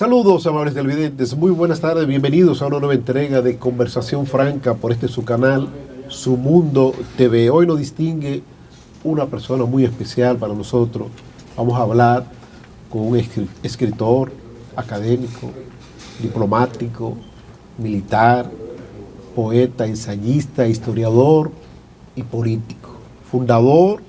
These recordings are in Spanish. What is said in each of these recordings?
Saludos, amables televidentes, muy buenas tardes, bienvenidos a una nueva entrega de Conversación Franca por su canal, Su Mundo TV. Hoy nos distingue una persona muy especial para nosotros. Vamos a hablar con un escritor, académico, diplomático, militar, poeta, ensayista, historiador y político. Fundador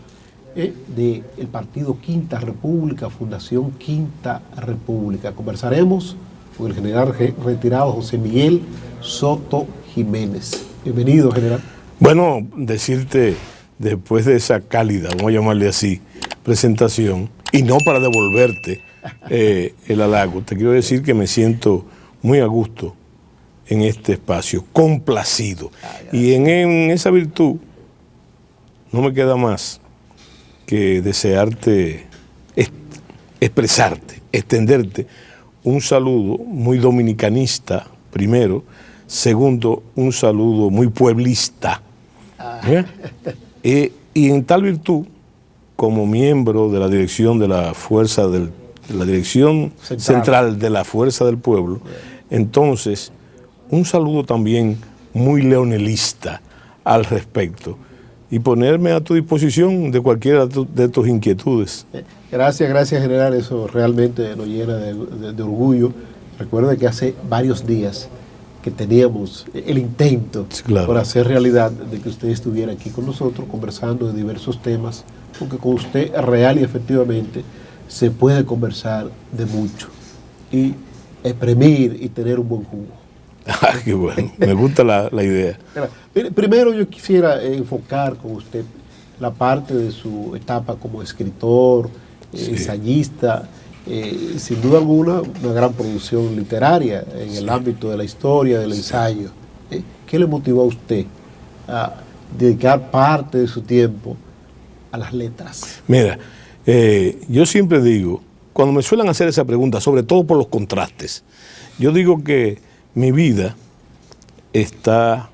del partido Quinta República, Fundación Quinta República. Conversaremos con el general retirado José Miguel Soto Jiménez. Bienvenido, general. Bueno, decirte, después de esa cálida, vamos a llamarle así, presentación, y no para devolverte el halago, te quiero decir que me siento muy a gusto en este espacio, complacido. Y en esa virtud no me queda más que desearte, expresarte, extenderte un saludo muy dominicanista, primero. Segundo, un saludo muy pueblista. Y en tal virtud, como miembro de la dirección de la Fuerza de la Dirección Central de la Fuerza del Pueblo, entonces, un saludo también muy leonelista al respecto. Y ponerme a tu disposición de cualquiera de tus inquietudes. Gracias, general. Eso realmente nos llena de orgullo. Recuerda que hace varios días que teníamos el intento por hacer realidad de que usted estuviera aquí con nosotros conversando de diversos temas, porque con usted real y efectivamente se puede conversar de mucho y exprimir y tener un buen jugo. Ah, qué bueno, me gusta la idea. Primero yo quisiera enfocar con usted la parte de su etapa como escritor, ensayista, sin duda alguna una gran producción literaria en el ámbito de la historia, del ensayo. ¿Qué le motivó a usted a dedicar parte de su tiempo a las letras? Mira, yo siempre digo, cuando me suelen hacer esa pregunta, sobre todo por los contrastes, yo digo que mi vida está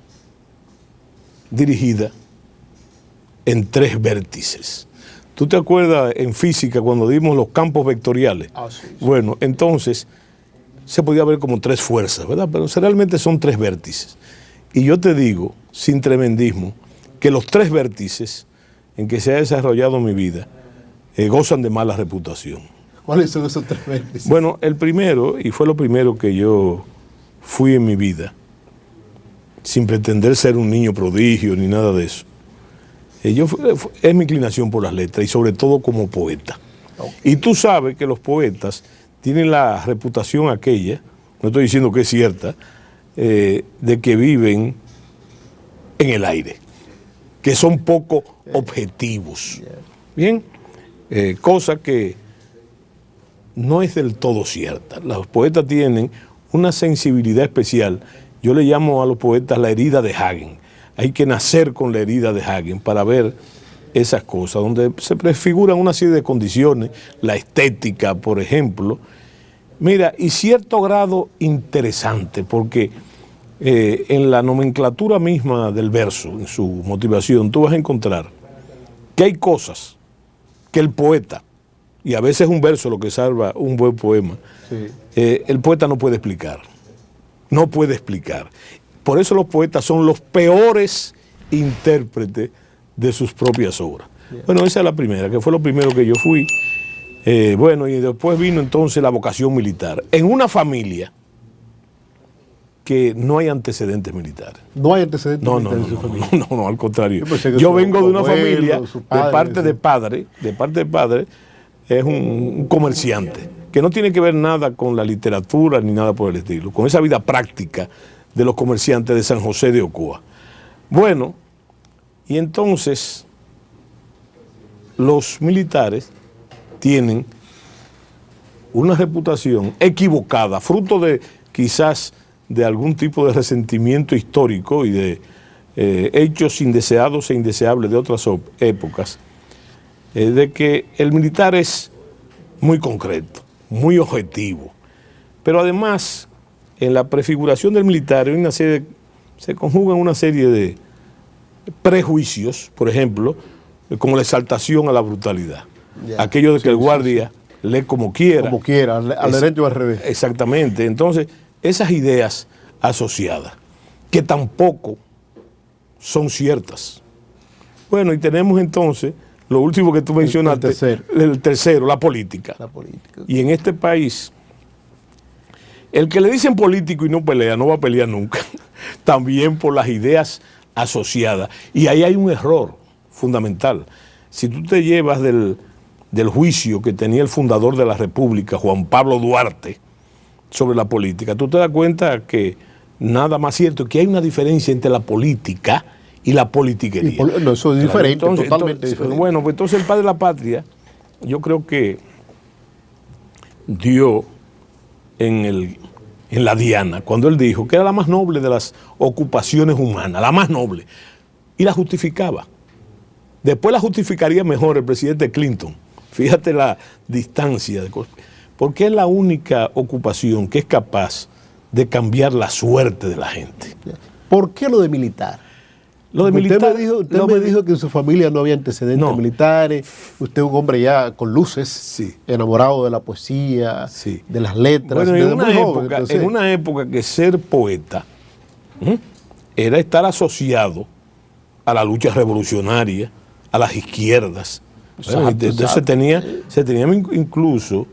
dirigida en tres vértices. ¿Tú te acuerdas en física cuando dimos los campos vectoriales? Sí. Bueno, entonces se podía ver como tres fuerzas, ¿verdad? Pero realmente son tres vértices. Y yo te digo, sin tremendismo, que los tres vértices en que se ha desarrollado mi vida gozan de mala reputación. ¿Cuáles son esos tres vértices? Bueno, el primero, y fue lo primero que yo fui en mi vida, sin pretender ser un niño prodigio ni nada de eso. Es mi inclinación por las letras y sobre todo como poeta. Okay. Y tú sabes que los poetas tienen la reputación aquella, no estoy diciendo que es cierta, de que viven en el aire, que son poco objetivos. Bien, cosa que no es del todo cierta. Los poetas tienen una sensibilidad especial. Yo le llamo a los poetas la herida de Hagen. Hay que nacer con la herida de Hagen para ver esas cosas, donde se prefiguran una serie de condiciones, la estética, por ejemplo. Mira, y cierto grado interesante, porque en la nomenclatura misma del verso, en su motivación, tú vas a encontrar que hay cosas que el poeta, y a veces un verso lo que salva un buen poema, el poeta no puede explicar. No puede explicar. Por eso los poetas son los peores intérpretes de sus propias obras. Bueno, esa es la primera, que fue lo primero que yo fui. Bueno, y después vino entonces la vocación militar. En una familia que no hay antecedentes militares. ¿No hay antecedentes militares en su familia? No, al contrario. Yo vengo de una familia, de parte de padre, es un comerciante, que no tiene que ver nada con la literatura ni nada por el estilo, con esa vida práctica de los comerciantes de San José de Ocoa. Bueno, y entonces los militares tienen una reputación equivocada, fruto de quizás de algún tipo de resentimiento histórico y de hechos indeseados e indeseables de otras épocas, de que el militar es muy concreto, muy objetivo, pero además en la prefiguración del militar se conjugan una serie de prejuicios, por ejemplo, como la exaltación a la brutalidad. Aquello de que el guardia lee como quiera. Como quiera, al derecho o al revés. Exactamente. Entonces, esas ideas asociadas, que tampoco son ciertas. Bueno, y tenemos entonces lo último que tú mencionaste, el tercero, la política. La política. Y en este país, el que le dicen político y no pelea, no va a pelear nunca. También por las ideas asociadas. Y ahí hay un error fundamental. Si tú te llevas del juicio que tenía el fundador de la República, Juan Pablo Duarte, sobre la política, tú te das cuenta que nada más cierto, que hay una diferencia entre la política y la politiquería. No, eso es diferente, entonces, totalmente diferente. Bueno, pues entonces el padre de la patria, yo creo que dio en la diana, cuando él dijo que era la más noble de las ocupaciones humanas, la más noble, y la justificaba. Después la justificaría mejor el presidente Clinton. Fíjate la distancia, porque es la única ocupación que es capaz de cambiar la suerte de la gente. ¿Por qué lo de militar? Lo de militar, usted me dijo que en su familia no había antecedentes militares. Usted es un hombre ya con luces, sí, enamorado de la poesía, sí, de las letras. Bueno, en una época que ser poeta era estar asociado a la lucha revolucionaria, a las izquierdas. Bueno, entonces se tenía incluso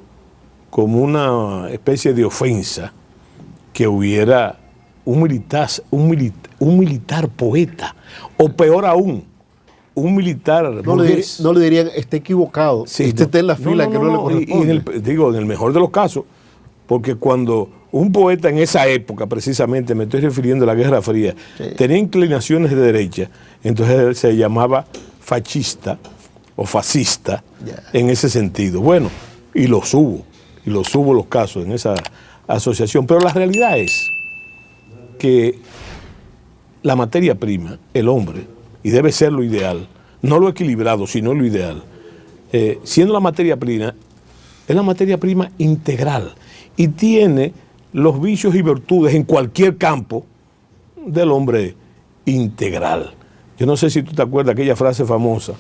como una especie de ofensa que hubiera un militar poeta, o peor aún, un militar burgués. No le dirían, está equivocado, sí, está en la fila que no le corresponde. En el mejor de los casos, porque cuando un poeta en esa época, precisamente, me estoy refiriendo a la Guerra Fría, tenía inclinaciones de derecha, entonces él se llamaba fascista o fascista en ese sentido. Bueno, y los hubo los casos en esa asociación, pero la realidad es que la materia prima, el hombre, y debe ser lo ideal, no lo equilibrado, sino lo ideal, siendo la materia prima, es la materia prima integral y tiene los vicios y virtudes en cualquier campo del hombre integral. Yo no sé si tú te acuerdas aquella frase famosa,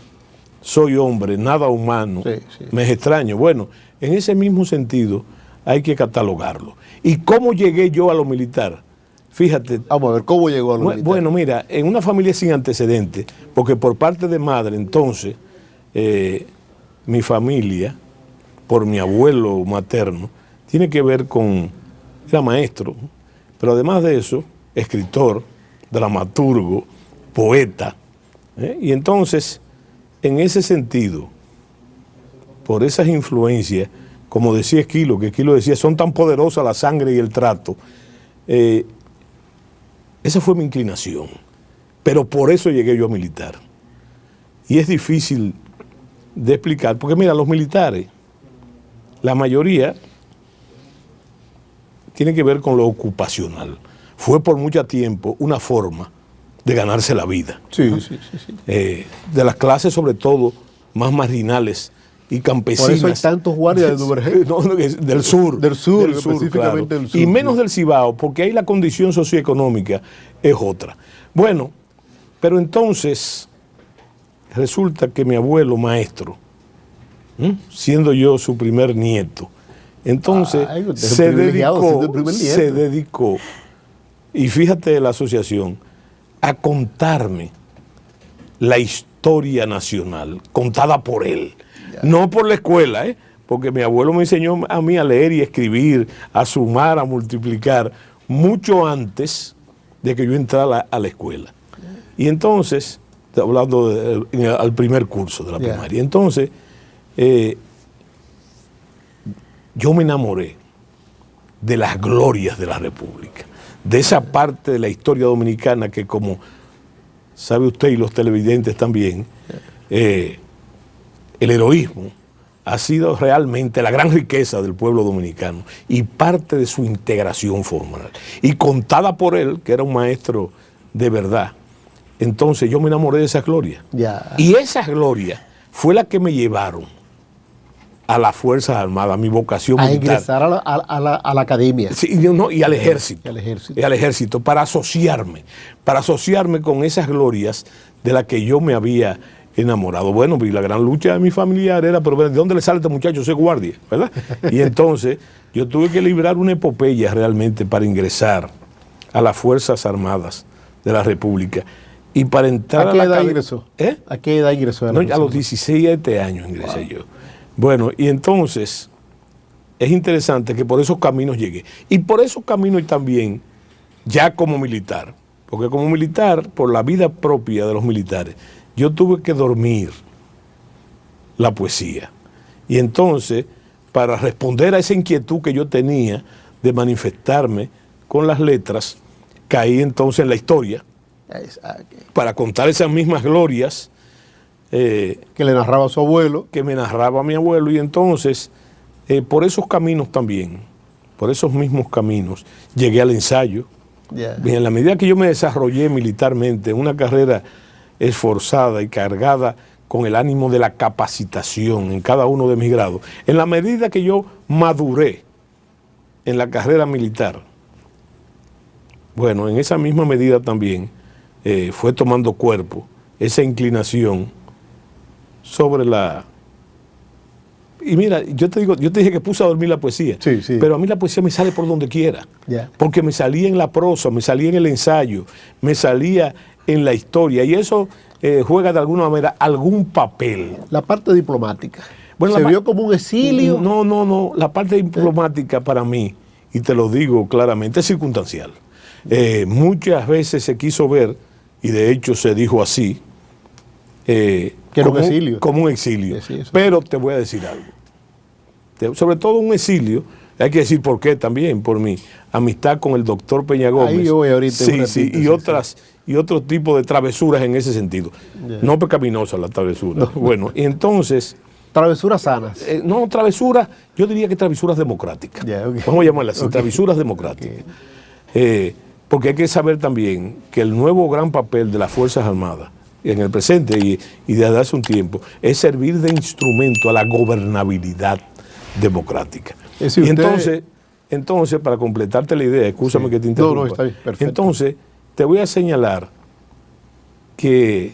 soy hombre, nada humano, me es extraño. Bueno, en ese mismo sentido hay que catalogarlo. ¿Y cómo llegué yo a lo militar? Fíjate. Vamos a ver, ¿cómo llegó a lo militar? Bueno, mira, en una familia sin antecedentes, porque por parte de madre, entonces, mi familia, por mi abuelo materno, tiene que ver con, era maestro, pero además de eso, escritor, dramaturgo, poeta. Y entonces, en ese sentido, por esas influencias, como decía Esquilo, que Esquilo decía, son tan poderosas la sangre y el trato, esa fue mi inclinación, pero por eso llegué yo a militar. Y es difícil de explicar, porque mira, los militares, la mayoría tiene que ver con lo ocupacional. Fue por mucho tiempo una forma de ganarse la vida. Sí. De las clases, sobre todo, más marginales y campesinas. Por eso hay tantos guardias de Duvergé. Del sur. Del sur, específicamente claro. del sur. Y menos del Cibao, porque ahí la condición socioeconómica es otra. Bueno, pero entonces resulta que mi abuelo maestro, siendo yo su primer nieto, entonces se dedicó, y fíjate la asociación, a contarme la historia nacional, contada por él. No por la escuela, porque mi abuelo me enseñó a mí a leer y escribir, a sumar, a multiplicar, mucho antes de que yo entrara a la escuela. Y entonces, hablando al primer curso de la primaria, entonces yo me enamoré de las glorias de la República, de esa parte de la historia dominicana que, como sabe usted y los televidentes también, el heroísmo ha sido realmente la gran riqueza del pueblo dominicano y parte de su integración formal. Y contada por él, que era un maestro de verdad. Entonces yo me enamoré de esa gloria. Y esa gloria fue la que me llevaron a las Fuerzas Armadas, a mi vocación militar. A ingresar a la academia. Sí, y al ejército. Y al ejército, para asociarme con esas glorias de las que yo me había enamorado. Bueno, y la gran lucha de mi familiar era, pero ¿de dónde le sale este muchacho ser guardia? ¿Verdad? Y entonces yo tuve que librar una epopeya realmente para ingresar a las Fuerzas Armadas de la República. Y para entrar ¿A qué edad ingresó? ¿Eh? ¿A qué edad ingresó? No, a los 17 años ingresé yo. Bueno, y entonces es interesante que por esos caminos llegué. Y por esos caminos también, ya como militar, porque como militar, por la vida propia de los militares, yo tuve que dormir la poesía. Y entonces, para responder a esa inquietud que yo tenía de manifestarme con las letras, caí entonces en la historia, para contar esas mismas glorias que le narraba a su abuelo. Que me narraba mi abuelo. Y entonces, por esos caminos también, por esos mismos caminos, llegué al ensayo. Y en la medida que yo me desarrollé militarmente, en una carrera esforzada y cargada con el ánimo de la capacitación en cada uno de mis grados, en la medida que yo maduré en la carrera militar, bueno, en esa misma medida también fue tomando cuerpo esa inclinación sobre la... Y mira, yo te dije que puse a dormir la poesía, sí. Pero a mí la poesía me sale por donde quiera, porque me salía en la prosa, me salía en el ensayo, me salía en la historia, y eso juega de alguna manera algún papel. La parte diplomática, bueno, ¿se vio como un exilio? No, la parte diplomática para mí, y te lo digo claramente, es circunstancial. Muchas veces se quiso ver, y de hecho se dijo así, que era un exilio. Como un exilio. Sí, pero te voy a decir algo. Sobre todo un exilio, hay que decir por qué también, por mi amistad con el doctor Peña Gómez. Ahí yo voy ahorita. Y otro tipo de travesuras en ese sentido. No pecaminosas las travesuras. No. Bueno, y entonces... Travesuras sanas. No, travesuras, yo diría que travesuras democráticas. Vamos a llamarlas así, travesuras democráticas. Porque hay que saber también que el nuevo gran papel de las Fuerzas Armadas, en el presente y desde hace un tiempo, es servir de instrumento a la gobernabilidad democrática. Y entonces, para completarte la idea, escúchame que te interrumpa. No, está bien, perfecto. Entonces, te voy a señalar que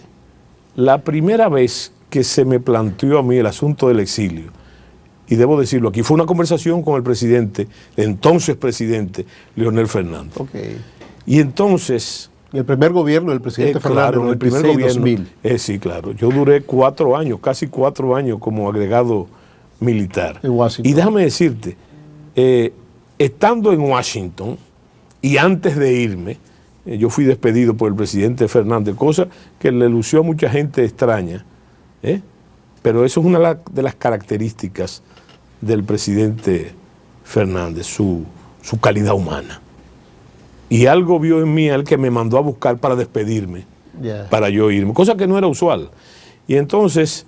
la primera vez que se me planteó a mí el asunto del exilio, y debo decirlo aquí, fue una conversación con el presidente, entonces presidente, Leonel Fernández. Y entonces... El primer gobierno del presidente Fernández, claro, el primer gobierno, 2000. Sí, claro. Yo duré 4 años, casi 4 años como agregado militar. En Washington. Y déjame decirte, estando en Washington y antes de irme, yo fui despedido por el presidente Fernández, cosa que le lució a mucha gente extraña, pero eso es una de las características del presidente Fernández, su calidad humana. Y algo vio en mí el que me mandó a buscar para despedirme, para yo irme, cosa que no era usual. Y entonces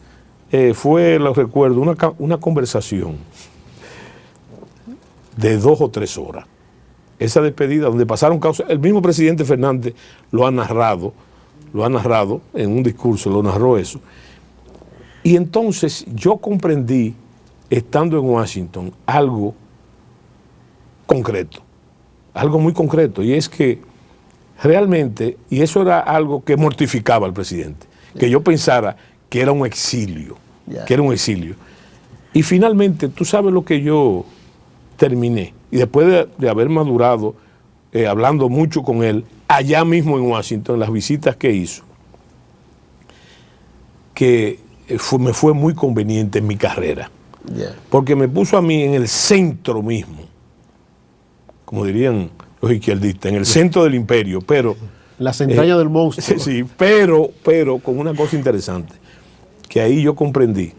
lo recuerdo, una conversación de 2 o 3 horas. Esa despedida donde pasaron causas, el mismo presidente Fernández lo ha narrado en un discurso, lo narró eso. Y entonces yo comprendí, estando en Washington, algo concreto. Algo muy concreto, y es que realmente, y eso era algo que mortificaba al presidente, que yo pensara que era un exilio, Y finalmente, tú sabes lo que yo terminé, y después de haber madurado, hablando mucho con él, allá mismo en Washington, en las visitas que hizo, que me fue muy conveniente en mi carrera, porque me puso a mí en el centro mismo, como dirían los izquierdistas, en el centro del imperio, pero... Las entrañas del monstruo. Sí, pero con una cosa interesante, que ahí yo comprendí,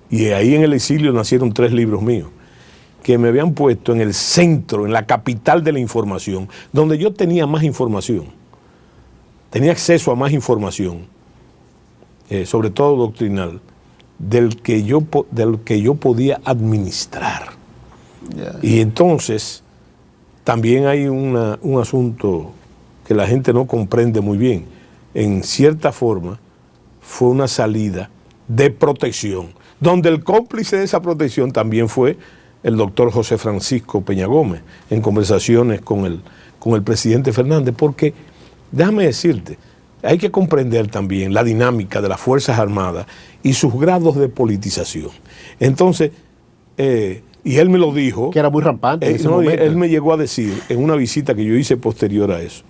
y ahí en el exilio nacieron 3 libros míos, que me habían puesto en el centro, en la capital de la información, donde yo tenía más información, tenía acceso a más información, sobre todo doctrinal, del que yo podía administrar. Y entonces... También hay un asunto que la gente no comprende muy bien. En cierta forma, fue una salida de protección, donde el cómplice de esa protección también fue el doctor José Francisco Peña Gómez, en conversaciones con el presidente Fernández, porque, déjame decirte, hay que comprender también la dinámica de las Fuerzas Armadas y sus grados de politización. Entonces, y él me lo dijo. Que era muy rampante en ese no, momento. Él me llegó a decir en una visita que yo hice posterior a eso.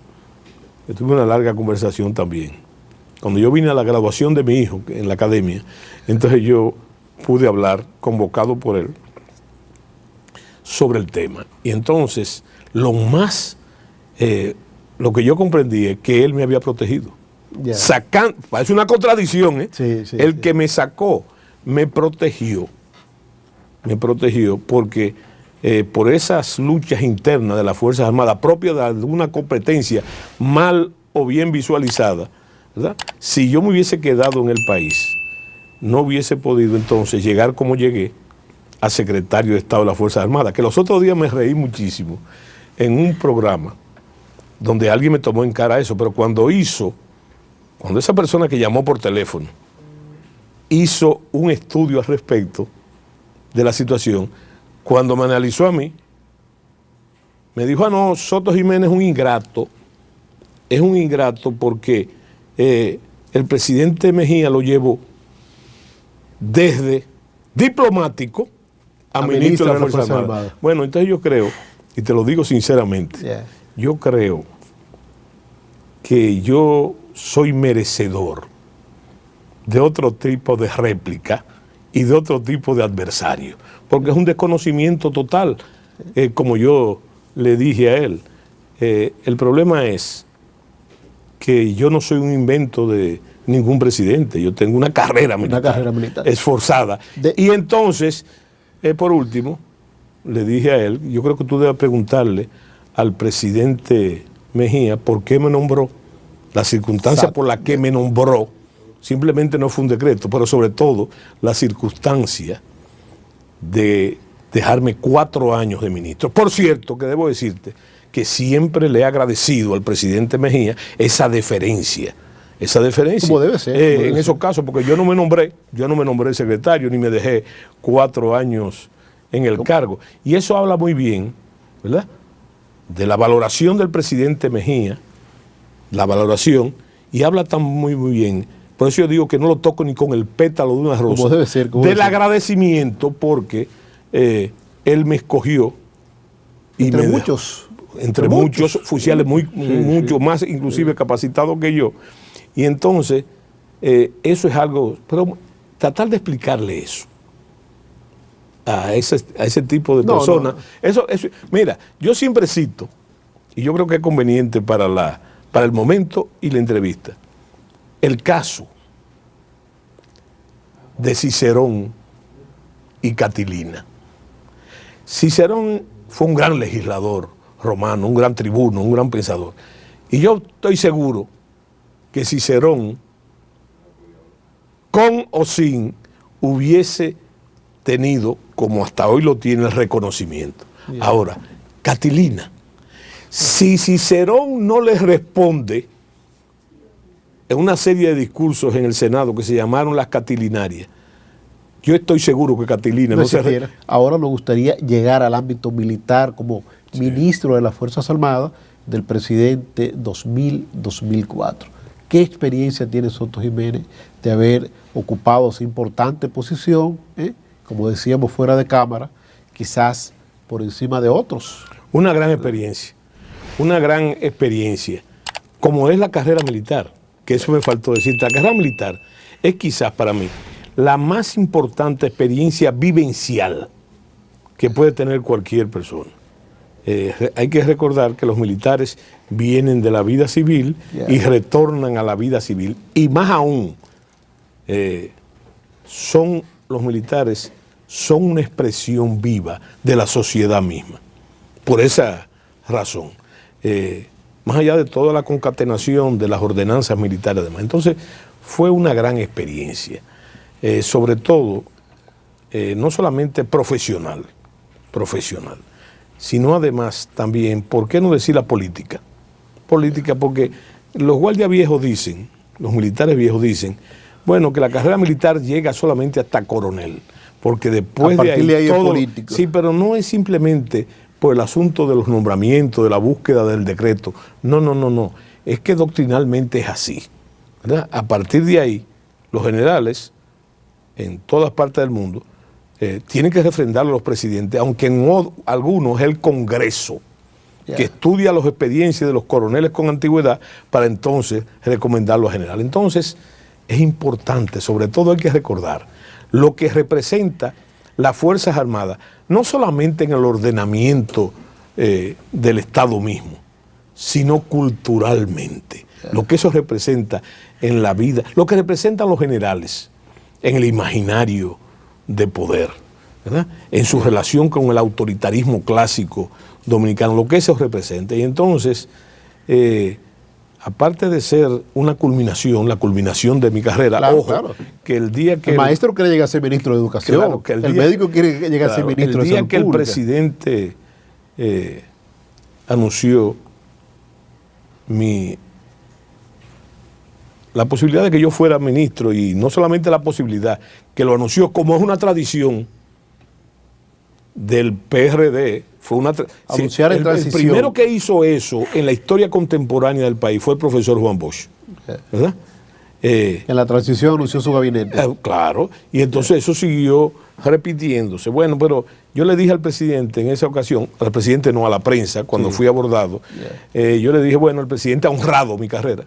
Yo tuve una larga conversación también. Cuando yo vine a la graduación de mi hijo en la academia, entonces yo pude hablar, convocado por él, sobre el tema. Y entonces, lo que yo comprendí es que él me había protegido. Yeah. Parece una contradicción, ¿eh? Sí, Que me sacó, me protegió porque por esas luchas internas de las Fuerzas Armadas, propias de alguna competencia mal o bien visualizada, ¿verdad? Si yo me hubiese quedado en el país, no hubiese podido entonces llegar como llegué a secretario de Estado de las Fuerzas Armadas, que los otros días me reí muchísimo en un programa donde alguien me tomó en cara eso, pero cuando esa persona que llamó por teléfono hizo un estudio al respecto de la situación, cuando me analizó a mí, me dijo, no, Soto Jiménez es un ingrato porque el presidente Mejía lo llevó desde diplomático a ministro de la Fuerza Armada. Bueno, entonces yo creo, y te lo digo sinceramente, yo creo que yo soy merecedor de otro tipo de réplica y de otro tipo de adversario, porque es un desconocimiento total, como yo le dije a él. El problema es que yo no soy un invento de ningún presidente, yo tengo una carrera militar esforzada. Y entonces, por último, le dije a él, yo creo que tú debes preguntarle al presidente Mejía por qué me nombró, la circunstancia por la que me nombró. Simplemente no fue un decreto, pero sobre todo la circunstancia de dejarme 4 años de ministro. Por cierto, que debo decirte que siempre le he agradecido al presidente Mejía esa deferencia. Como debe ser. En esos casos, porque yo no me nombré secretario, ni me dejé 4 años en el cargo. Y eso habla muy bien, ¿verdad?, de la valoración del presidente Mejía, y habla tan muy bien. Por eso yo digo que no lo toco ni con el pétalo de una rosa. Como debe ser. Del agradecimiento, porque él me escogió. Entre muchos oficiales mucho más inclusive capacitados que yo. Y entonces, eso es algo, pero tratar de explicarle eso a ese tipo de personas. Eso, mira, yo siempre cito, y yo creo que es conveniente para el momento y la entrevista, el caso de Cicerón y Catilina. Cicerón fue un gran legislador romano, un gran tribuno, un gran pensador. Y yo estoy seguro que Cicerón, con o sin, hubiese tenido, como hasta hoy lo tiene, el reconocimiento. Ahora, Catilina, si Cicerón no le responde en una serie de discursos en el Senado que se llamaron las Catilinarias, yo estoy seguro que Catilina no se... Ahora nos gustaría llegar al ámbito militar como ministro de las Fuerzas Armadas del presidente 2000-2004. ¿Qué experiencia tiene Soto Jiménez de haber ocupado esa importante posición, como decíamos fuera de cámara, quizás por encima de otros? Una gran experiencia, como es la carrera militar, que eso me faltó decir. La carrera militar es quizás para mí la más importante experiencia vivencial que puede tener cualquier persona. Hay que recordar que los militares vienen de la vida civil y retornan a la vida civil. Y más aún, los militares son una expresión viva de la sociedad misma. Por esa razón, más allá de toda la concatenación de las ordenanzas militares, además. Entonces, fue una gran experiencia. Sobre todo, no solamente profesional, sino además también, ¿por qué no decir la política? Política porque los guardias viejos dicen, los militares viejos dicen, bueno, que la carrera militar llega solamente hasta coronel, porque después de ahí todo... político. Sí, pero no es simplemente por el asunto de los nombramientos, de la búsqueda del decreto. No. Es que doctrinalmente es así. ¿verdad? A partir de ahí, los generales en todas partes del mundo tienen que refrendarlo a los presidentes, aunque en algunos es el Congreso que estudia los expedientes de los coroneles con antigüedad para entonces recomendarlo a general. Entonces, es importante, sobre todo hay que recordar lo que representa las Fuerzas Armadas, no solamente en el ordenamiento del Estado mismo, sino culturalmente. Lo que eso representa en la vida, lo que representan los generales en el imaginario de poder, ¿verdad? En su relación con el autoritarismo clásico dominicano, lo que eso representa. Y entonces, aparte de ser una culminación, la culminación de mi carrera, claro, ojo, claro, que el día que... El maestro quiere llegar a ser ministro de Educación, claro, que el médico quiere llegar a ser ministro de Salud Pública. El día que el Pública. presidente anunció la posibilidad de que yo fuera ministro, y no solamente la posibilidad, que lo anunció como es una tradición del PRD, fue una anunciar en transición. El primero que hizo eso en la historia contemporánea del país fue el profesor Juan Bosch, ¿verdad? En la transición anunció su gabinete. Claro, y entonces eso siguió repitiéndose. Bueno, pero yo le dije al presidente en esa ocasión, al presidente no, a la prensa, cuando fui abordado, yo le dije, bueno, el presidente ha honrado mi carrera,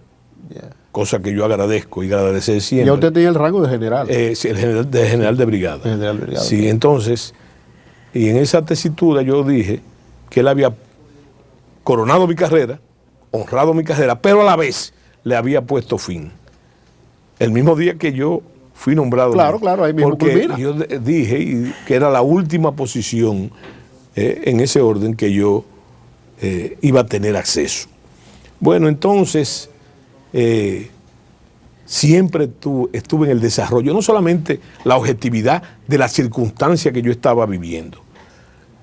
cosa que yo agradezco y agradecer siempre. Ya usted tenía el rango de general. Sí, el general de brigada. General de brigada. Sí, entonces, y en esa tesitura yo dije que él había coronado mi carrera, honrado mi carrera, pero a la vez le había puesto fin. El mismo día que yo fui nombrado. Claro, claro, ahí mismo porque culmina. yo dije que era la última posición en ese orden que yo iba a tener acceso. Bueno, entonces siempre estuve en el desarrollo, no solamente la objetividad de la circunstancia que yo estaba viviendo,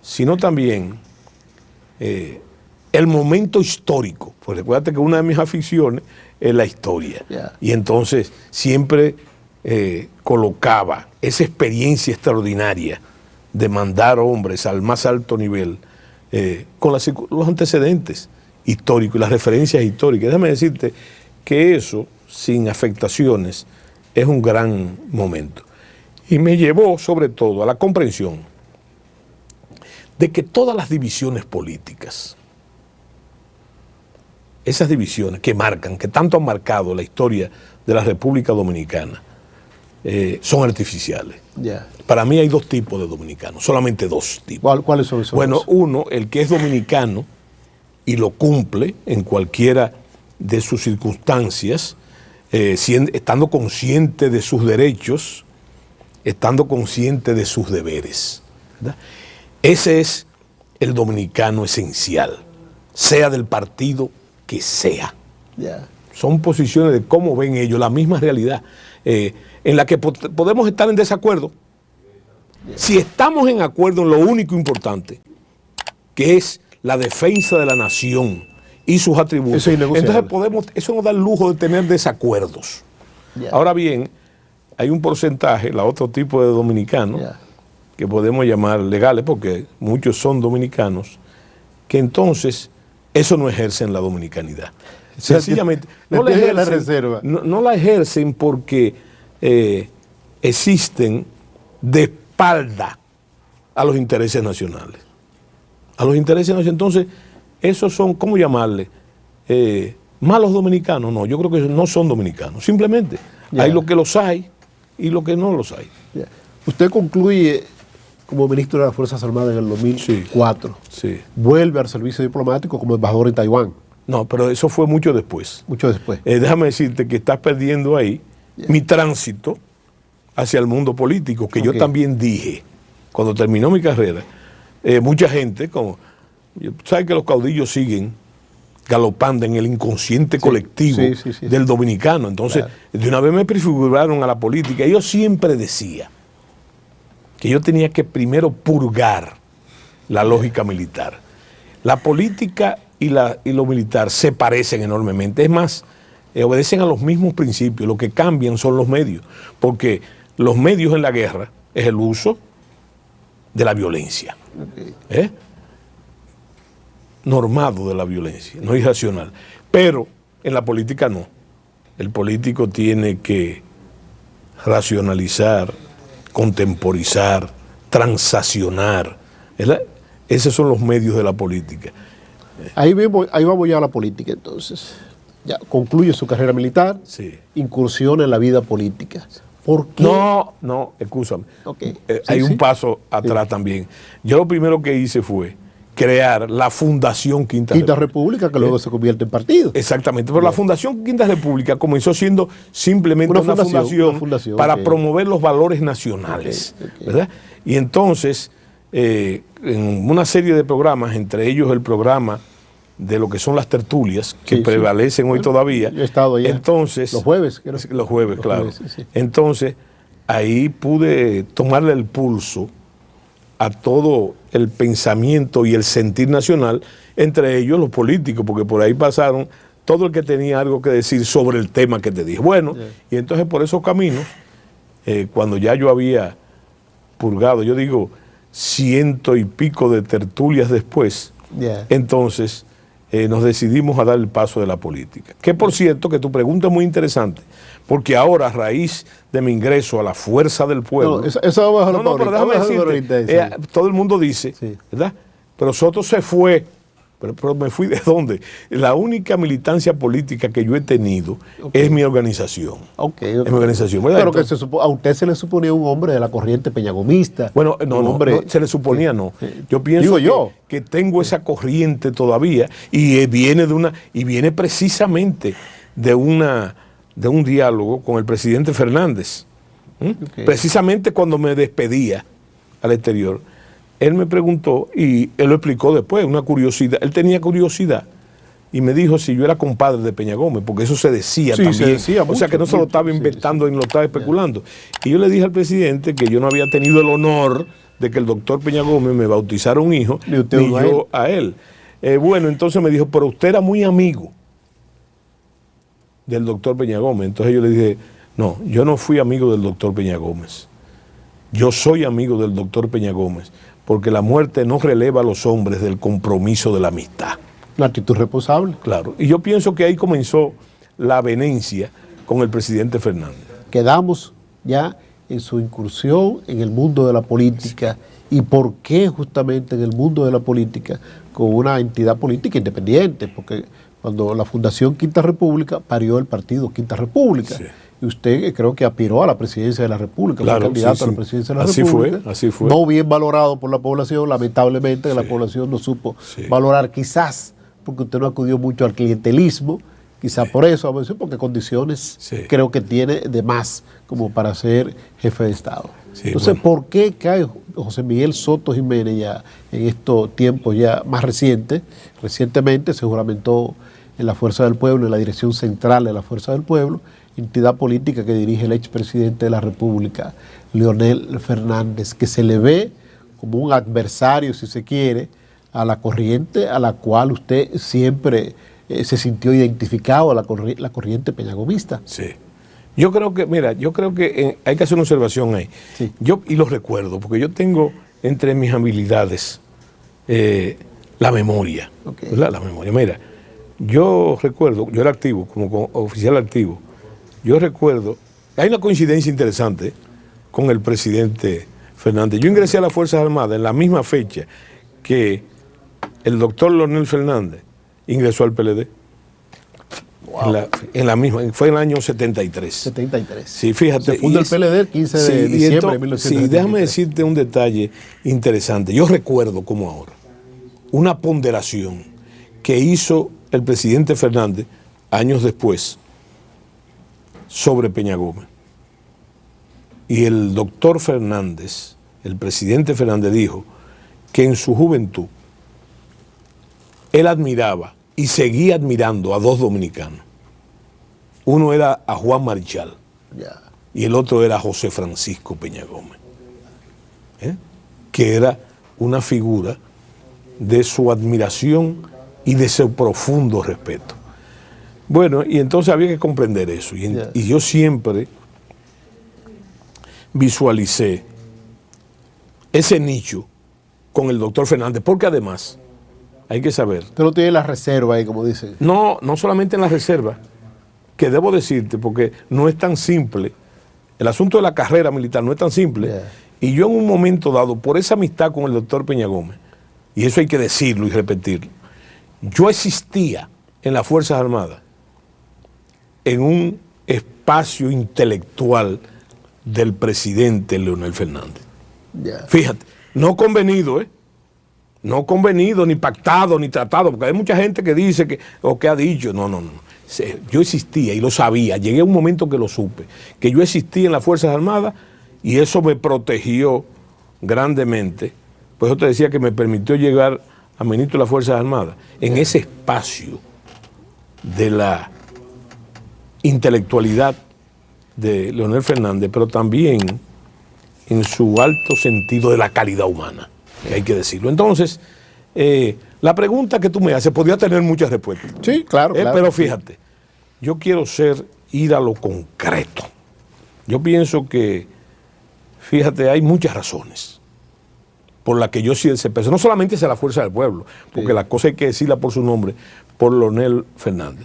sino también el momento histórico. Pues recuérdate que una de mis aficiones es la historia. Y entonces siempre colocaba esa experiencia extraordinaria de mandar hombres al más alto nivel con los antecedentes históricos y las referencias históricas. Déjame decirte que eso, sin afectaciones, es un gran momento. Y me llevó sobre todo a la comprensión de que todas las divisiones políticas, esas divisiones que marcan, que tanto han marcado la historia de la República Dominicana, son artificiales. Para mí hay dos tipos de dominicanos, solamente dos tipos. ¿Cuáles son esos? Bueno, uno, el que es dominicano y lo cumple en cualquiera de sus circunstancias, estando consciente de sus derechos, estando consciente de sus deberes, ¿verdad? Ese es el dominicano esencial, sea del partido que sea. Son posiciones de cómo ven ellos la misma realidad, en la que podemos estar en desacuerdo. Si estamos en acuerdo en lo único importante, que es la defensa de la nación y sus atributos, entonces eso nos da el lujo de tener desacuerdos. Ahora bien, hay un porcentaje, el otro tipo de dominicanos, que podemos llamar legales, porque muchos son dominicanos, que entonces eso no ejercen la dominicanidad. Sencillamente, no la ejercen porque existen de espalda a los intereses nacionales. A los intereses nacionales. Entonces, esos son, ¿cómo llamarle? Malos dominicanos. No, yo creo que no son dominicanos. Simplemente hay lo que los hay y lo que no los hay. Usted concluye como ministro de las Fuerzas Armadas en el 2004. Sí. Vuelve al servicio diplomático como embajador en Taiwán. No, pero eso fue mucho después. Mucho después. Déjame decirte que estás perdiendo ahí mi tránsito hacia el mundo político, que yo también dije, cuando terminó mi carrera, mucha gente, sabes que los caudillos siguen galopando en el inconsciente colectivo del dominicano. Entonces, de una vez me prefiguraron a la política. Yo siempre decía que yo tenía que primero purgar la lógica militar. La política y lo militar se parecen enormemente. Es más, obedecen a los mismos principios. Lo que cambian son los medios. Porque los medios en la guerra es el uso de la violencia. Normado de la violencia, no irracional. Pero en la política no. El político tiene que racionalizar, contemporizar, transaccionar. Esos son los medios de la política. Ahí vamos ya a la política entonces. Ya concluye su carrera militar, Sí. incursiona en la vida política. ¿Por qué? No, escúchame. Okay. Hay Sí, un sí. paso atrás también. Yo lo primero que hice fue crear la Fundación Quinta Quinta República. República, que luego se convierte en partido. Exactamente, pero la Fundación Quinta República comenzó siendo simplemente una fundación para ok. promover los valores nacionales, Ok. ¿verdad? Y entonces, en una serie de programas, entre ellos el programa de lo que son las tertulias, que Sí, prevalecen hoy Bueno, todavía. yo he estado allá. Entonces, Los jueves, creo. Los jueves, Los claro. jueves, sí. Entonces, ahí pude tomarle el pulso a todo el pensamiento y el sentir nacional, entre ellos los políticos, porque por ahí pasaron todo el que tenía algo que decir sobre el tema que te dije. Bueno, y entonces por esos caminos, cuando ya yo había purgado, yo digo, 100 y pico de tertulias después, Yeah. entonces nos decidimos a dar el paso de la política. Que por cierto, que tu pregunta es muy interesante, porque ahora a raíz de mi ingreso a la fuerza del pueblo... No, eso vamos a No, pero déjame decirte, todo el mundo dice, Sí. ¿verdad? Pero Soto se fue, pero me fui ¿de dónde? La única militancia política que yo he tenido es mi organización. Okay. Es mi organización, ¿verdad? Pero que Entonces, a usted se le suponía un hombre de la corriente peñagomista. bueno, un no, hombre, se le suponía, no. Sí. Yo pienso Digo yo. que tengo esa corriente todavía y viene precisamente de un diálogo con el presidente Fernández. Ok. Precisamente cuando me despedía al exterior, él me preguntó y él lo explicó después, una curiosidad. Él tenía curiosidad y me dijo si yo era compadre de Peña Gómez, porque eso se decía Sí, se también. decía o sea que no mucho, se lo mucho, estaba sí, inventando y no lo estaba especulando. Y yo le dije al presidente que yo no había tenido el honor de que el doctor Peña Gómez me bautizara un hijo, Ni usted ni uno a yo a él. Bueno, entonces me dijo, pero usted era muy amigo del doctor Peña Gómez. Entonces yo le dije, no, yo no fui amigo del doctor Peña Gómez. Yo soy amigo del doctor Peña Gómez, porque la muerte no releva a los hombres del compromiso de la amistad. Una actitud responsable. Claro. Y yo pienso que ahí comenzó la avenencia con el presidente Fernández. Quedamos ya en su incursión en el mundo de la política y por qué justamente en el mundo de la política con una entidad política independiente, porque cuando la Fundación Quinta República parió el partido Quinta República. Sí. Y usted creo que aspiró a la presidencia de la República, Claro, fue candidato sí, a la sí. presidencia de la Así República. fue, así fue. No bien valorado por la población, lamentablemente la Sí. población no supo Sí. valorar, quizás porque usted no acudió mucho al clientelismo, quizás por eso, vamos a decir, porque condiciones Sí. creo que tiene de más como para ser jefe de Estado. Sí, Entonces, bueno. ¿por qué cae José Miguel Soto Jiménez ya en estos tiempos ya más recientes? Recientemente se juramentó en la Fuerza del Pueblo, en la dirección central de la Fuerza del Pueblo, entidad política que dirige el expresidente de la República, Leonel Fernández, que se le ve como un adversario, si se quiere, a la corriente a la cual usted siempre se sintió identificado, a la corriente peñagomista. Sí. Yo creo que, mira, hay que hacer una observación ahí. Sí. Y lo recuerdo, porque yo tengo entre mis habilidades la memoria. Ok. ¿Verdad? La memoria. Mira, yo recuerdo, yo era activo, como oficial activo. Yo recuerdo, hay una coincidencia interesante con el presidente Fernández. Yo ingresé a las Fuerzas Armadas en la misma fecha que el doctor Leonel Fernández ingresó al PLD. Wow. En la misma, fue en el año 73. 73. Sí, fíjate. Se funda y el PLD el 15 de sí, y diciembre de entonces, 1973. Sí, déjame decirte un detalle interesante. Yo recuerdo como ahora una ponderación que hizo el presidente Fernández años después sobre Peña Gómez. Y el doctor Fernández, el presidente Fernández, dijo que en su juventud él admiraba y seguía admirando a dos dominicanos. Uno era a Juan Marichal Ya. y el otro era José Francisco Peña Gómez, que era una figura de su admiración y de su profundo respeto. Bueno, y entonces había que comprender eso. Y yo siempre visualicé ese nicho con el doctor Fernández, porque además, hay que saber, Usted no tiene la reserva ahí, como dice. no solamente en la reserva, que debo decirte, porque no es tan simple, el asunto de la carrera militar no es tan simple, y yo en un momento dado, por esa amistad con el doctor Peña Gómez, y eso hay que decirlo y repetirlo, yo existía en las Fuerzas Armadas en un espacio intelectual del presidente Leonel Fernández. Fíjate, no convenido, no convenido, ni pactado, ni tratado, porque hay mucha gente que dice que, o que ha dicho, no. Yo existía y lo sabía, llegué a un momento que lo supe, que yo existía en las Fuerzas Armadas y eso me protegió grandemente. Por eso te decía que me permitió llegar a ministro de las Fuerzas Armadas, en ese espacio de la intelectualidad de Leonel Fernández, pero también en su alto sentido de la calidad humana, que hay que decirlo. Entonces, la pregunta que tú me haces podría tener muchas respuestas. Sí, claro. Pero fíjate, yo quiero ir a lo concreto. Yo pienso que, fíjate, hay muchas razones por las que yo sí ese peso. No solamente es la fuerza del pueblo, porque la cosa hay que decirla por su nombre, por Leonel Fernández.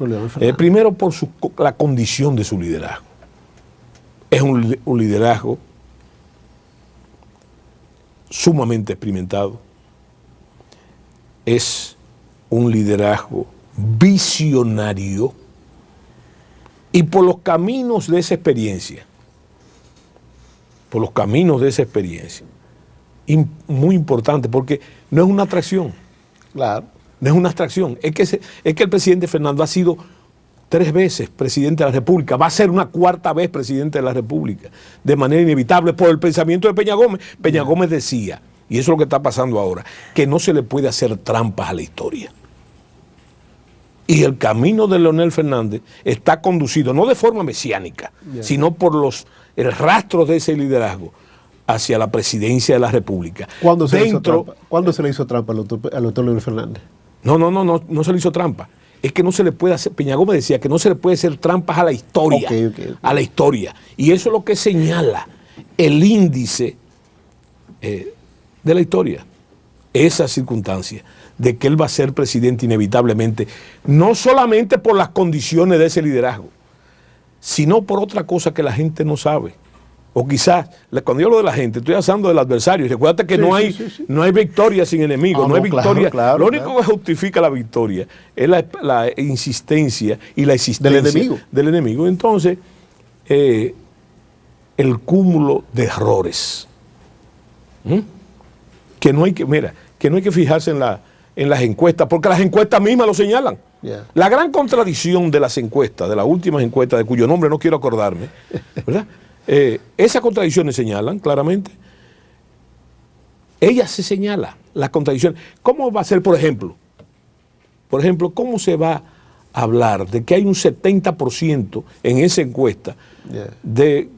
Primero, por la condición de su liderazgo. Es un liderazgo sumamente experimentado. Es un liderazgo visionario y por los caminos de esa experiencia, muy importante, porque no es una atracción. Claro. No es una abstracción. Es que el presidente Fernando ha sido 3 veces presidente de la República, va a ser una 4ª vez presidente de la República, de manera inevitable, por el pensamiento de Peña Gómez. Peña Gómez decía, y eso es lo que está pasando ahora, que no se le puede hacer trampas a la historia. Y el camino de Leonel Fernández está conducido, no de forma mesiánica, sino por el rastro de ese liderazgo hacia la presidencia de la República. ¿Cuándo se le hizo trampa al doctor Leonel Fernández? No se le hizo trampa. Es que no se le puede hacer, Peña Gómez decía que no se le puede hacer trampas a la historia. A la historia. Y eso es lo que señala el índice de la historia. Esa circunstancia de que él va a ser presidente inevitablemente, no solamente por las condiciones de ese liderazgo, sino por otra cosa que la gente no sabe. O quizás, cuando yo hablo de la gente, estoy hablando del adversario. Recuérdate que no hay victoria sin enemigo, no hay victoria. Lo único que justifica la victoria es la insistencia y la existencia del enemigo. Entonces, el cúmulo de errores. Que no hay que fijarse en las encuestas, porque las encuestas mismas lo señalan. La gran contradicción de las encuestas, de las últimas encuestas, de cuyo nombre no quiero acordarme, ¿verdad? Esas contradicciones señalan claramente. Ellas se señalan, las contradicciones. ¿Cómo va a ser, por ejemplo, cómo se va a hablar de que hay un 70% en esa encuesta de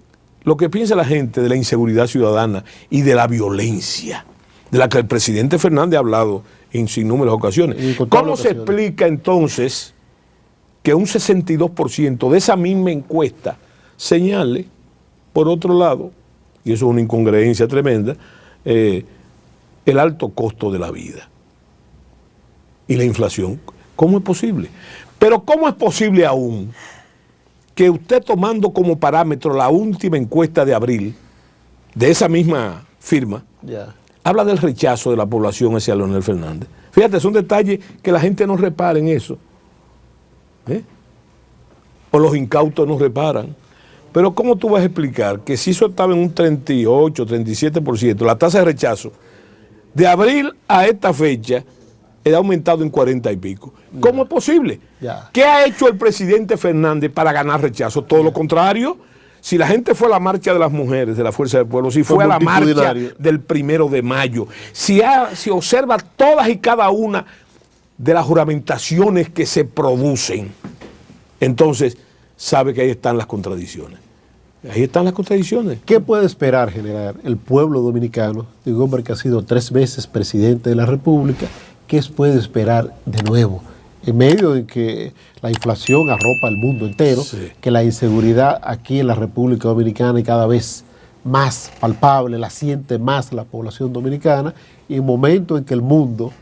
lo que piensa la gente de la inseguridad ciudadana y de la violencia, de la que el presidente Fernández ha hablado en sinnúmeras ocasiones? ¿Cómo se explica entonces que un 62% de esa misma encuesta señale, por otro lado, y eso es una incongruencia tremenda, el alto costo de la vida y la inflación? ¿Cómo es posible? Pero ¿cómo es posible aún que usted, tomando como parámetro la última encuesta de abril de esa misma firma, habla del rechazo de la población hacia Leonel Fernández? Fíjate, son detalles que la gente no repara en eso. O los incautos no reparan. Pero ¿cómo tú vas a explicar que si eso estaba en un 38, 37%, la tasa de rechazo, de abril a esta fecha, ha aumentado en 40 y pico? ¿Cómo es posible? ¿Qué ha hecho el presidente Fernández para ganar rechazo? Todo lo contrario. Si la gente fue a la marcha de las mujeres de la Fuerza del Pueblo, si fue a la marcha del 1 de mayo, si observa todas y cada una de las juramentaciones que se producen, entonces sabe que ahí están las contradicciones. Ahí están las contradicciones. ¿Qué puede esperar, general, el pueblo dominicano de un hombre que ha sido 3 veces presidente de la República? ¿Qué puede esperar de nuevo? En medio de que la inflación arropa al mundo entero, que la inseguridad aquí en la República Dominicana es cada vez más palpable, la siente más la población dominicana, y en un momento en que el mundo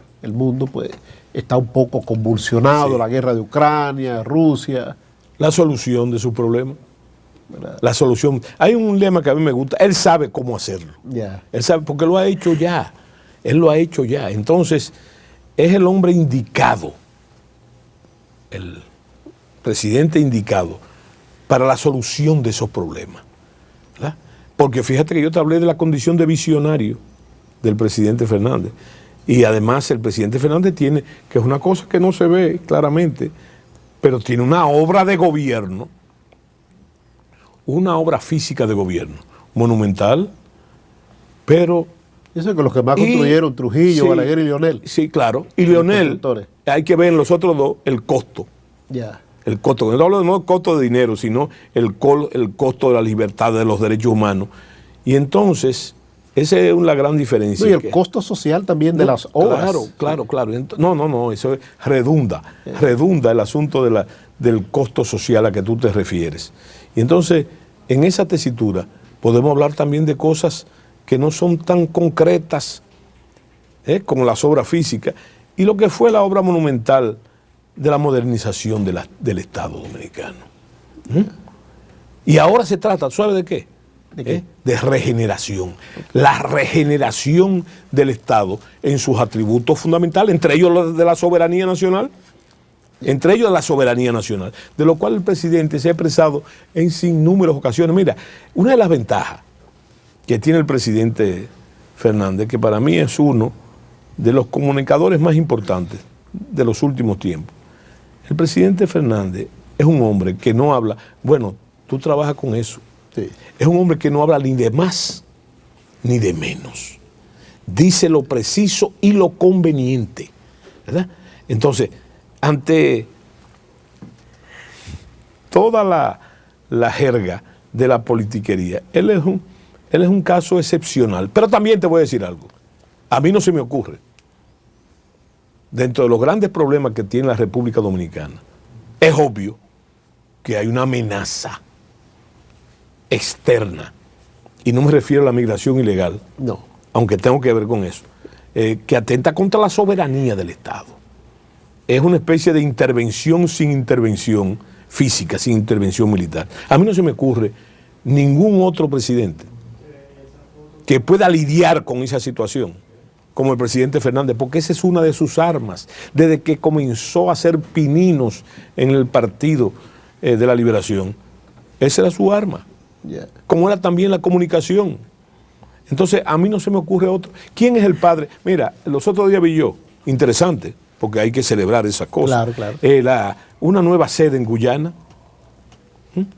pues está un poco convulsionado, la guerra de Ucrania, Rusia. la solución de sus problemas. La solución. Hay un lema que a mí me gusta. Él sabe cómo hacerlo. Él sabe, porque lo ha hecho ya. Él lo ha hecho ya. Entonces, es el hombre indicado, el presidente indicado para la solución de esos problemas, ¿verdad? Porque fíjate que yo te hablé de la condición de visionario del presidente Fernández. Y además el presidente Fernández tiene, que es una cosa que no se ve claramente, pero tiene una obra de gobierno, una obra física de gobierno, monumental, pero... Eso es que los que más construyeron, Trujillo, sí, Balaguer y Leonel. Sí, claro. Y Leonel, hay que ver en los otros dos el costo. El costo. No hablo no el costo de dinero, sino el costo de la libertad, de los derechos humanos. Y entonces, esa es la gran diferencia. No, y el costo social también de las obras. Claro. No, eso redunda el asunto del costo social a que tú te refieres. Y entonces, en esa tesitura, podemos hablar también de cosas que no son tan concretas como las obras físicas y lo que fue la obra monumental de la modernización del Estado dominicano. Y ahora se trata, ¿sabes de qué? De regeneración. La regeneración del Estado en sus atributos fundamentales, entre ellos los de la soberanía nacional. De lo cual el presidente se ha expresado en sinnúmeras ocasiones. Mira, una de las ventajas que tiene el presidente Fernández, que para mí es uno de los comunicadores más importantes de los últimos tiempos. El presidente Fernández es un hombre que no habla, bueno, tú trabajas con eso. Sí. Es un hombre que no habla ni de más ni de menos. Dice lo preciso y lo conveniente, ¿verdad? Entonces, ante toda la jerga de la politiquería, él es un caso excepcional. Pero también te voy a decir algo. A mí no se me ocurre, dentro de los grandes problemas que tiene la República Dominicana, es obvio que hay una amenaza externa, y no me refiero a la migración ilegal, no, aunque tengo que ver con eso, que atenta contra la soberanía del Estado. Es una especie de intervención sin intervención física, sin intervención militar. A mí no se me ocurre ningún otro presidente que pueda lidiar con esa situación como el presidente Fernández, porque esa es una de sus armas. Desde que comenzó a hacer pininos en el Partido de la Liberación, esa era su arma. Como era también la comunicación. Entonces, a mí no se me ocurre otro. ¿Quién es el padre? Mira, los otros días vi yo, interesante, porque hay que celebrar esas cosas. Claro. Una nueva sede en Guyana,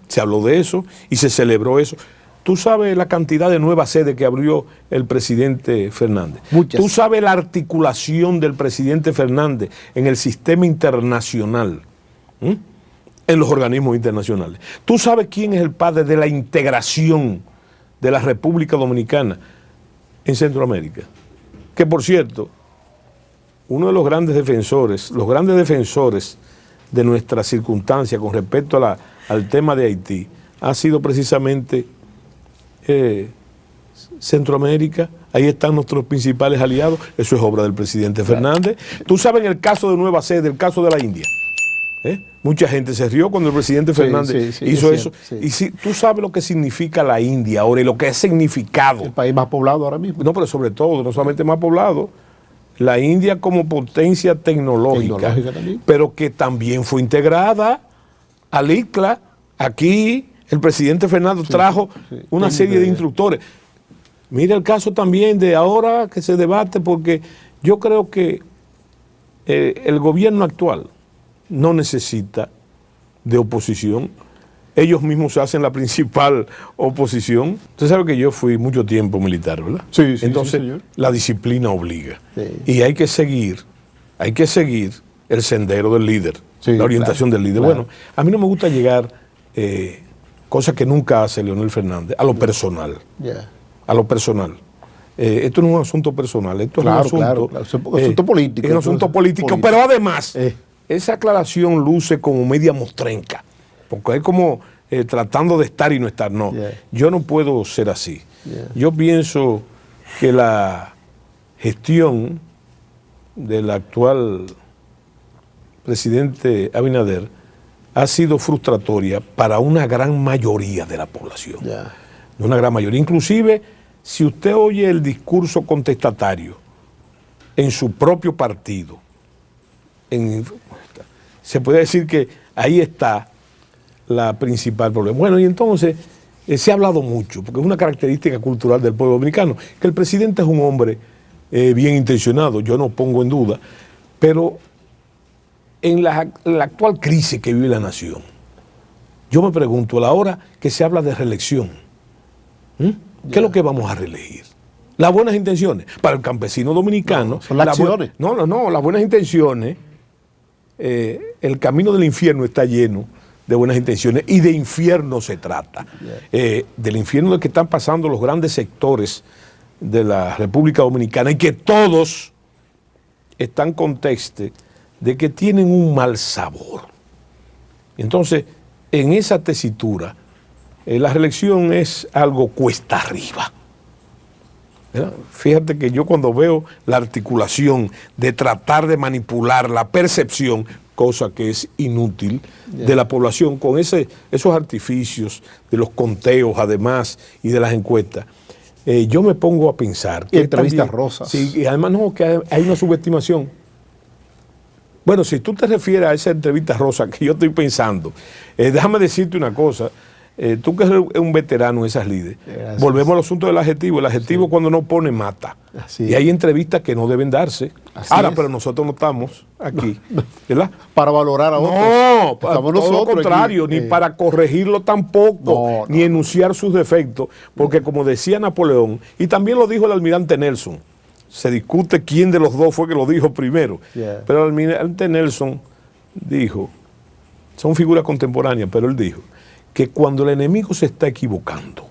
se habló de eso y se celebró eso. Tú sabes la cantidad de nuevas sedes que abrió el presidente Fernández. Muchas. Tú sabes la articulación del presidente Fernández en el sistema internacional, en los organismos internacionales. Tú sabes quién es el padre de la integración de la República Dominicana en Centroamérica. Que por cierto, uno de los grandes defensores de nuestra circunstancia con respecto al tema de Haití ha sido precisamente Centroamérica. Ahí están nuestros principales aliados. Eso es obra del presidente Fernández. Tú sabes, en el caso de Nueva Sede, el caso de la India, mucha gente se rió cuando el presidente Fernández hizo eso. Y si tú sabes lo que significa la India ahora y lo que ha significado. El país más poblado ahora mismo. No, pero sobre todo, no solamente más poblado, la India como potencia tecnológica pero que también fue integrada al ICLA. Aquí el presidente Fernández trajo una serie de instructores. Mira el caso también de ahora que se debate, porque yo creo que el gobierno actual no necesita de oposición. Ellos mismos se hacen la principal oposición. Usted sabe que yo fui mucho tiempo militar, ¿verdad? Sí, Entonces, señor. La disciplina obliga. Y hay que seguir el sendero del líder, la orientación del líder. Bueno, a mí no me gusta llegar, cosa que nunca hace Leonel Fernández, a lo personal. A lo personal. Esto no es un asunto personal, esto es un asunto político. Es un asunto político, pero además, esa aclaración luce como media mostrenca, porque es como tratando de estar y no estar. No, yo no puedo ser así. Yo pienso que la gestión del actual presidente Abinader ha sido frustratoria para una gran mayoría de la población. Una gran mayoría. Inclusive, si usted oye el discurso contestatario en su propio partido, se puede decir que ahí está la principal problema. Bueno, y entonces se ha hablado mucho, porque es una característica cultural del pueblo dominicano, que el presidente es un hombre bien intencionado, yo no pongo en duda, pero en la actual crisis que vive la nación, yo me pregunto, a la hora que se habla de reelección, ¿qué es lo que vamos a reelegir? Las buenas intenciones. Para el campesino dominicano... son las acciones. Las buenas intenciones, el camino del infierno está lleno de buenas intenciones y de infierno se trata. Del infierno del que están pasando los grandes sectores de la República Dominicana y que todos están contextos de que tienen un mal sabor. Entonces, en esa tesitura, la reelección es algo cuesta arriba. ¿Verdad? Fíjate que yo cuando veo la articulación de tratar de manipular la percepción, cosa que es inútil, de la población, con esos artificios de los conteos además y de las encuestas, yo me pongo a pensar que entrevistas rosas. Sí, y además no, que hay una subestimación. Bueno, si tú te refieres a esa entrevista rosa que yo estoy pensando, déjame decirte una cosa. Tú que eres un veterano en esas lides, volvemos al asunto del adjetivo. El adjetivo cuando no pone mata. Y hay entrevistas que no deben darse. Ahora, pero nosotros no estamos aquí, ¿verdad? Para valorar a otros. No, estamos todo lo contrario, aquí, ni para corregirlo tampoco, ni enunciar sus defectos, porque como decía Napoleón, y también lo dijo el almirante Nelson, se discute quién de los dos fue que lo dijo primero, pero el almirante Nelson dijo, son figuras contemporáneas, pero él dijo, que cuando el enemigo se está equivocando,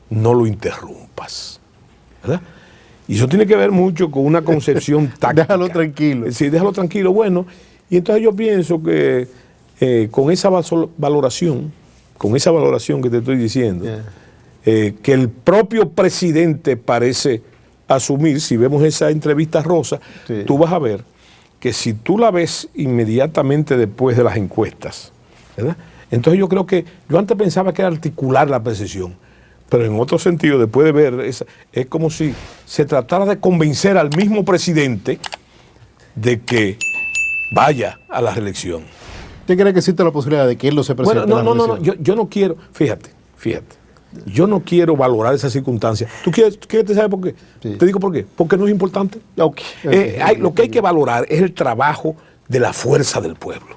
no lo interrumpas, ¿verdad? Y eso tiene que ver mucho con una concepción táctica. Déjalo tranquilo. Sí, déjalo tranquilo. Bueno, y entonces yo pienso que con esa valoración que te estoy diciendo, que el propio presidente parece asumir, si vemos esa entrevista rosa, tú vas a ver que si tú la ves inmediatamente después de las encuestas, ¿verdad? Entonces yo creo que, yo antes pensaba que era articular la percepción, pero en otro sentido, después de ver, es como si se tratara de convencer al mismo presidente de que vaya a la reelección. ¿Usted cree que existe la posibilidad de que él no se presente? Bueno, no, yo no quiero, fíjate, yo no quiero valorar esas circunstancias. ¿Tú quieres saber por qué? Sí. Te digo por qué, porque no es importante. Lo que hay que valorar es el trabajo de la fuerza del pueblo.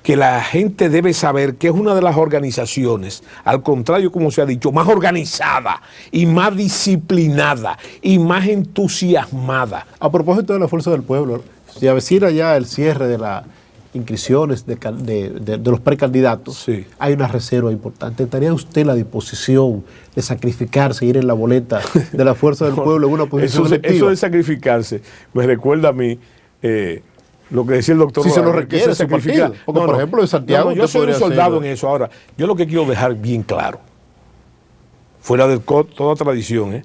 Que la gente debe saber que es una de las organizaciones, al contrario, como se ha dicho, más organizada y más disciplinada y más entusiasmada. A propósito de la fuerza del pueblo, se avecina ya el cierre de las inscripciones de los precandidatos. Sí. Hay una reserva importante. ¿Estaría usted la disposición de sacrificarse, ir en la boleta de la fuerza del pueblo en una posición electiva? Eso de sacrificarse me recuerda a mí lo que decía el doctor. Si se lo requiere, se sacrifica. Porque, por ejemplo, en Santiago. Yo soy un soldado en eso. Ahora, yo lo que quiero dejar bien claro, fuera de toda tradición,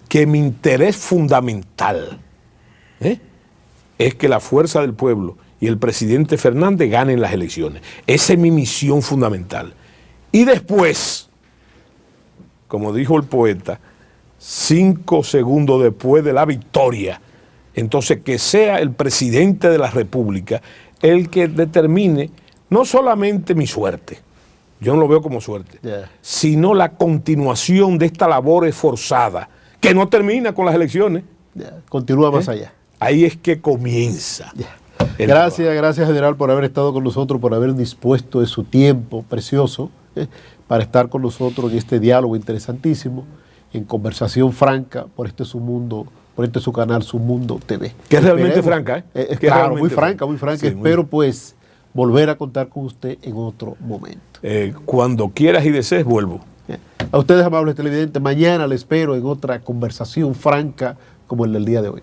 que mi interés fundamental es que la fuerza del pueblo y el presidente Fernández ganen las elecciones. Esa es mi misión fundamental. Y después, como dijo el poeta, 5 segundos después de la victoria, entonces que sea el presidente de la República el que determine no solamente mi suerte, yo no lo veo como suerte, sino la continuación de esta labor esforzada, que no termina con las elecciones. Continúa más allá. Ahí es que comienza. Gracias general por haber estado con nosotros, por haber dispuesto de su tiempo precioso para estar con nosotros en este diálogo interesantísimo, en conversación franca por este su mundo, por este su canal, Su Mundo TV. Que es realmente franca, claro, muy franca. Sí, espero pues volver a contar con usted en otro momento. Cuando quieras y desees, vuelvo. A ustedes, amables televidentes, mañana les espero en otra conversación franca como el del día de hoy.